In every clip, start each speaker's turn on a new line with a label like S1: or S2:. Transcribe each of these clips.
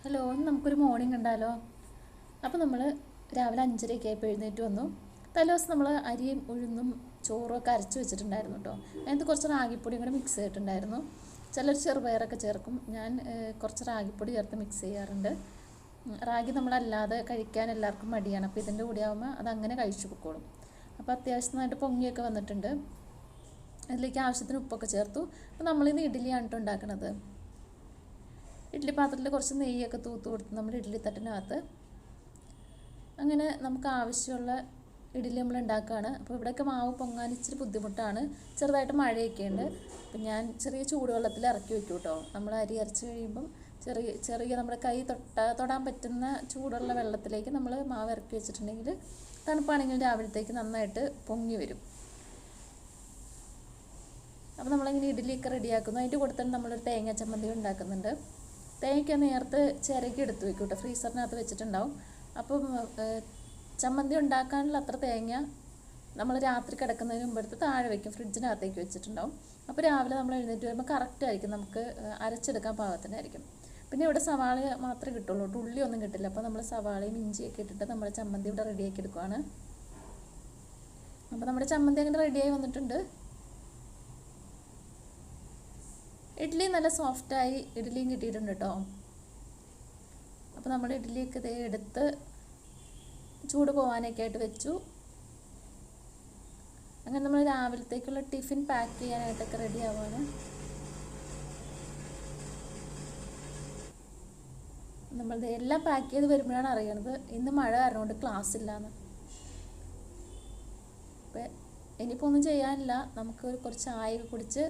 S1: Hello, ഇന്ന് നമുക്കൊരു morning ഉണ്ടല്ലോ. അപ്പോൾ നമ്മൾ രാവിലെ 5:30 ആയപ്പോൾ എഴുന്നേറ്റ് വന്നു. തലേദിവസം നമ്മൾ അരിയും ഉഴുന്നും ചോറും ഒക്കെ അരച്ച് വെച്ചിട്ടുണ്ടായിരുന്നു കേട്ടോ. അതിനകത്ത് കുറച്ച് റാഗിപ്പൊടിയും കൂടെ മിക്സ് ചെയ്തിട്ടുണ്ടായിരുന്നു. ചിലർ ചെറുപയറൊക്കെ ചേർക്കും. ഞാൻ കുറച്ച് റാഗിപ്പൊടി ചേർത്ത് മിക്സ് ചെയ്യാറുണ്ട്. റാഗി നമ്മളല്ലാതെ കഴിക്കാൻ എല്ലാവർക്കും മടിയാണ്. അപ്പോൾ ഇതിൻ്റെ കൂടെ ആകുമ്പോൾ അതങ്ങനെ കഴിച്ചു പൊക്കോളും. അപ്പോൾ അത്യാവശ്യം നന്നായിട്ട് പൊങ്ങിയൊക്കെ വന്നിട്ടുണ്ട്. അതിലേക്ക് ആവശ്യത്തിന് ഉപ്പൊക്കെ ചേർത്തു. അപ്പോൾ നമ്മളിന്ന് ഇഡ്ഡലിയാണ് കേട്ടോ ഉണ്ടാക്കുന്നത്. ഇഡ്ഡലി പാത്രത്തിൽ കുറച്ച് നെയ്യൊക്കെ തൂത്ത് കൊടുത്ത് നമ്മൾ ഇഡ്ഡലി തട്ടിനകത്ത് അങ്ങനെ നമുക്ക് ആവശ്യമുള്ള ഇഡ്ഡലി നമ്മൾ ഉണ്ടാക്കുകയാണ്. അപ്പോൾ ഇവിടെയൊക്കെ മാവ് പൊങ്ങാൻ ഇച്ചിരി ബുദ്ധിമുട്ടാണ്, ചെറുതായിട്ട് മഴയൊക്കെ ഉണ്ട്. അപ്പം ഞാൻ ചെറിയ ചൂടുവെള്ളത്തിൽ ഇറക്കി വയ്ക്കും കേട്ടോ. നമ്മൾ അരി അരച്ച് കഴിയുമ്പം ചെറിയ നമ്മുടെ കൈ തൊടാൻ പറ്റുന്ന ചൂടുള്ള വെള്ളത്തിലേക്ക് നമ്മൾ മാവ് ഇറക്കി വെച്ചിട്ടുണ്ടെങ്കിൽ തണുപ്പാണെങ്കിൽ രാവിലത്തേക്ക് നന്നായിട്ട് പൊങ്ങി വരും. അപ്പോൾ നമ്മളിങ്ങനെ ഇഡ്ഡലിയൊക്കെ റെഡിയാക്കുന്നു. അതിൻ്റെ കൂടെ തന്നെ നമ്മളൊരു തേങ്ങ ചമ്മന്തി ഉണ്ടാക്കുന്നുണ്ട്. തേങ്ങയ്ക്ക് നേരത്തെ ചിരകി എടുത്ത് വെക്കും കേട്ടോ, ഫ്രീസറിനകത്ത് വെച്ചിട്ടുണ്ടാവും. അപ്പം ചമ്മന്തി ഉണ്ടാക്കാനുള്ള അത്ര തേങ്ങ നമ്മൾ രാത്രി കിടക്കുന്നതിന് മുമ്പ് എടുത്ത് താഴെ വയ്ക്കും, ഫ്രിഡ്ജിനകത്തേക്ക് വെച്ചിട്ടുണ്ടാവും. അപ്പോൾ രാവിലെ നമ്മൾ എഴുന്നേറ്റ് വരുമ്പോൾ കറക്റ്റായിരിക്കും, നമുക്ക് അരച്ചെടുക്കാൻ പാകത്തിനായിരിക്കും. പിന്നെ ഇവിടെ സവാള മാത്രമേ കിട്ടുള്ളൂ, ഉള്ളി ഒന്നും കിട്ടില്ല. അപ്പോൾ നമ്മൾ സവാളയും ഇഞ്ചിയൊക്കെ ഇട്ടിട്ട് നമ്മൾ ചമ്മന്തി ഇവിടെ റെഡിയാക്കി എടുക്കുവാണ്. അപ്പോൾ നമ്മുടെ ചമ്മന്തി അങ്ങനെ റെഡിയായി വന്നിട്ടുണ്ട്. ഇഡ്ഡലി നല്ല സോഫ്റ്റായി ഇഡ്ഡലിയും കിട്ടിയിട്ടുണ്ട് കേട്ടോ. അപ്പോൾ നമ്മൾ ഇഡ്ഡലിയൊക്കെ ഇതേ എടുത്ത് ചൂട് പോകാനൊക്കെ ആയിട്ട് വെച്ചു. അങ്ങനെ നമ്മൾ രാവിലത്തേക്കുള്ള ടിഫിൻ പാക്ക് ചെയ്യാനായിട്ടൊക്കെ റെഡി ആവുകയാണ്. നമ്മളിത് എല്ലാം പാക്ക് ചെയ്ത് വരുമ്പോഴാണ് അറിയണത് ഇന്ന് മഴ കാരണം കൊണ്ട് ക്ലാസ് ഇല്ലയെന്ന്. അപ്പോൾ ഇനിയിപ്പോൾ ഒന്നും ചെയ്യാനില്ല, നമുക്ക് കുറച്ച് ചായയൊക്കെ കുടിച്ച്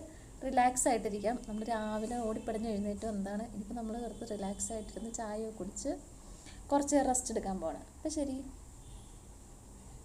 S1: റിലാക്സ് ആയിട്ടിരിക്കാം. നമ്മൾ രാവിലെ ഓടിപ്പടഞ്ഞ് എഴുന്നേറ്റ് വന്നതാണ്. ഇനിയിപ്പോൾ നമ്മൾ വെറുതെ റിലാക്സ് ആയിട്ടിരുന്ന് ചായയൊക്കെ കുടിച്ച് കുറച്ച് റെസ്റ്റ് എടുക്കാൻ പോകണം. അപ്പോൾ ശരി.